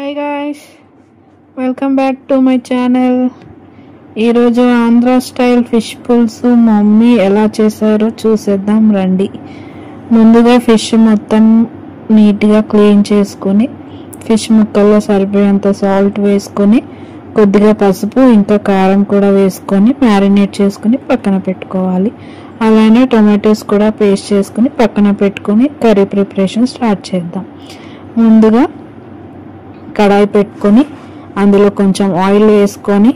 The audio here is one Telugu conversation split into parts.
Hi guys, welcome back to my channel. ఈరోజు ఆంధ్ర స్టైల్ ఫిష్ పులుసు మమ్మీ ఎలా చేశారో చూసేద్దాం రండి. ముందుగా ఫిష్ మొత్తం నీట్గా క్లీన్ చేసుకొని ఫిష్ ముక్కల్లో సరిపోయేంత సాల్ట్ వేసుకొని కొద్దిగా పసుపు ఇంకా కారం కూడా వేసుకొని మ్యారినేట్ చేసుకొని పక్కన పెట్టుకోవాలి. అలానే టొమాటోస్ కూడా పేస్ట్ చేసుకొని పక్కన పెట్టుకొని కర్రీ ప్రిపరేషన్ స్టార్ట్ చేద్దాం. ముందుగా కడాయి పెట్టుకొని అందులో కొంచెం ఆయిల్ వేసుకొని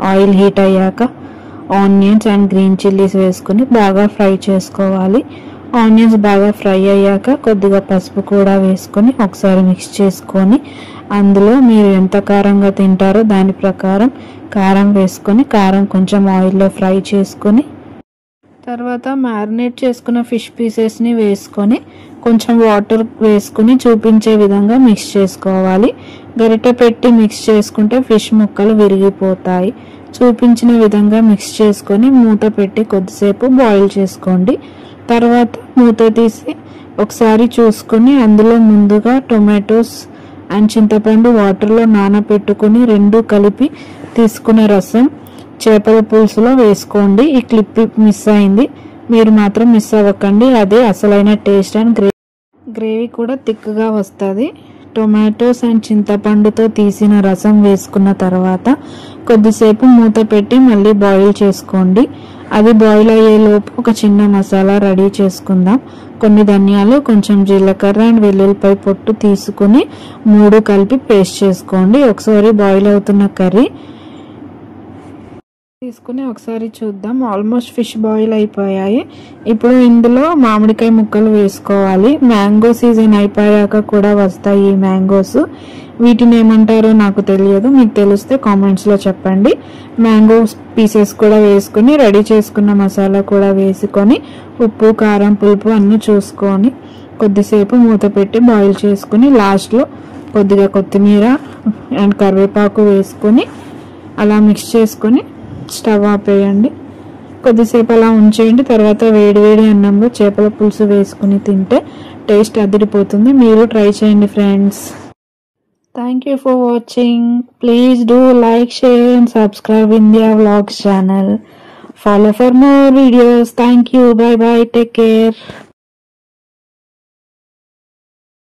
ఆయిల్ హీట్ అయ్యాక ఆనియన్స్ అండ్ గ్రీన్ చిల్లీస్ వేసుకొని బాగా ఫ్రై చేసుకోవాలి. ఆనియన్స్ బాగా ఫ్రై అయ్యాక కొద్దిగా పసుపు కూడా వేసుకొని ఒకసారి మిక్స్ చేసుకొని అందులో మీరు ఎంత కారంగా తింటారో దాని ప్రకారం కారం వేసుకొని కారం కొంచెం ఆయిల్లో ఫ్రై చేసుకొని తర్వాత మ్యారినేట్ చేసుకున్న ఫిష్ పీసెస్ని వేసుకొని కొంచెం వాటర్ వేసుకుని చూపించే విధంగా మిక్స్ చేసుకోవాలి. గరిటె పెట్టి మిక్స్ చేసుకుంటే ఫిష్ ముక్కలు విరిగిపోతాయి. చూపించిన విధంగా మిక్స్ చేసుకొని మూత పెట్టి కొద్దిసేపు బాయిల్ చేసుకోండి. తర్వాత మూత తీసి ఒకసారి చూసుకొని అందులో ముందుగా టొమాటోస్ అండ్ చింతపండు వాటర్లో నానబెట్టుకొని రెండు కలిపి తీసుకున్న రసం చేపల పులుసులో వేసుకోండి. ఈ క్లిప్ మిస్ అయింది, మీరు మాత్రం మిస్ అవ్వకండి. అదే అసలైన టేస్ట్ అండ్ గ్రేవీ కూడా థిక్గా వస్తుంది. టొమాటోస్ అండ్ చింతపండుతో తీసిన రసం వేసుకున్న తర్వాత కొద్దిసేపు మూత పెట్టి మళ్ళీ బాయిల్ చేసుకోండి. అది బాయిల్ అయ్యేలోపు ఒక చిన్న మసాలా రెడీ చేసుకుందాం. కొన్ని ధనియాలు, కొంచెం జీలకర్ర అండ్ వెల్లుల్లిపాయ పొట్టు తీసుకుని మూడు కలిపి పేస్ట్ చేసుకోండి. ఒకసారి బాయిల్ అవుతున్న కర్రీ తీసుకుని ఒకసారి చూద్దాం. ఆల్మోస్ట్ ఫిష్ బాయిల్ అయిపోయాయి. ఇప్పుడు ఇందులో మామిడికాయ ముక్కలు వేసుకోవాలి. మ్యాంగో సీజన్ అయిపోయాక కూడా వస్తాయి ఈ మ్యాంగోస్. వీటిని ఏమంటారో నాకు తెలియదు, మీకు తెలిస్తే కామెంట్స్లో చెప్పండి. మ్యాంగో పీసెస్ కూడా వేసుకొని రెడీ చేసుకున్న మసాలా కూడా వేసుకొని ఉప్పు కారం పులుపు అన్నీ చూసుకొని కొద్దిసేపు మూత పెట్టి బాయిల్ చేసుకుని లాస్ట్లో కొద్దిగా కొత్తిమీర అండ్ కరివేపాకు వేసుకొని అలా మిక్స్ చేసుకొని స్టవ్ ఆపేయండి. కొద్దిసేపు అలా ఉంచేయండి. తర్వాత వేడివేడి అన్నంలో చేపల పులుసు వేసుకుని తింటే టేస్ట్ అదిరిపోతుంది. మీరు ట్రై చేయండి friends. Thank you for watching. Please do like, share and subscribe India Vlogs channel. Follow for more videos. Thank you. Bye bye. Take care.